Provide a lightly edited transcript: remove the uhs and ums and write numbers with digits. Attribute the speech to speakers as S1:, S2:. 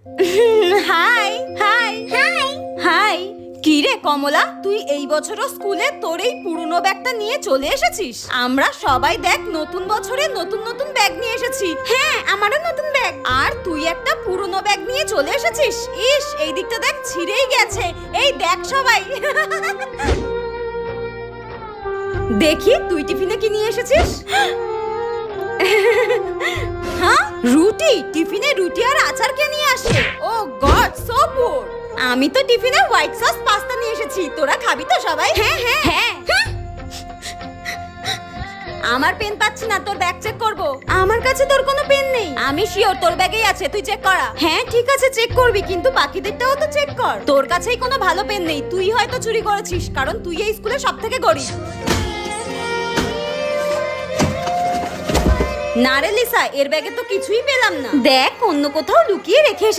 S1: High high high high কি রে কমলা, তুই এই বছরও স্কুলে তোর এই পুরনো ব্যাগটা নিয়ে চলে এসেছিস? আমরা সবাই দেখ নতুন বছরে নতুন নতুন ব্যাগ নিয়ে এসেছি। হ্যাঁ, আমারও নতুন ব্যাগ। আর তুই একটা পুরনো ব্যাগ নিয়ে চলে এসেছিস। ইস, এই দিকটা দেখ, ছিঁড়েই গেছে। এই দেখ সবাই। দেখি তুই টিফিনে কি নিয়ে এসেছিস। হ্যাঁ, রুটি? টিফিনে রুটি আর আচার কে নিয়ে আসে? ও গড, সো পুর। আমি তো টিফিনে হোয়াইট সস পাস্তা নিয়ে এসেছি। তোরা খাবি তো সবাই? হ্যাঁ হ্যাঁ হ্যাঁ। আমার পেন পাচ্ছি না, তোর ব্যাগ চেক করব। আমার কাছে তোর কোনো পেন নেই। আমি শিওর তোর ব্যাগেই আছে, তুই চেক করা। হ্যাঁ ঠিক আছে, চেক করবি, কিন্তু বাকিদেরটাও তো চেক কর। তোর কাছেই কোনো ভালো পেন নেই, তুই হয়তো চুরি করেছিস, কারণ তুই এই স্কুলে সবথেকে গরিব। না রে লিসা, এর ব্যাগে তো কিছুই পেলাম না। দেখ, অন্য কোথাও লুকিয়ে রেখে এসেছি।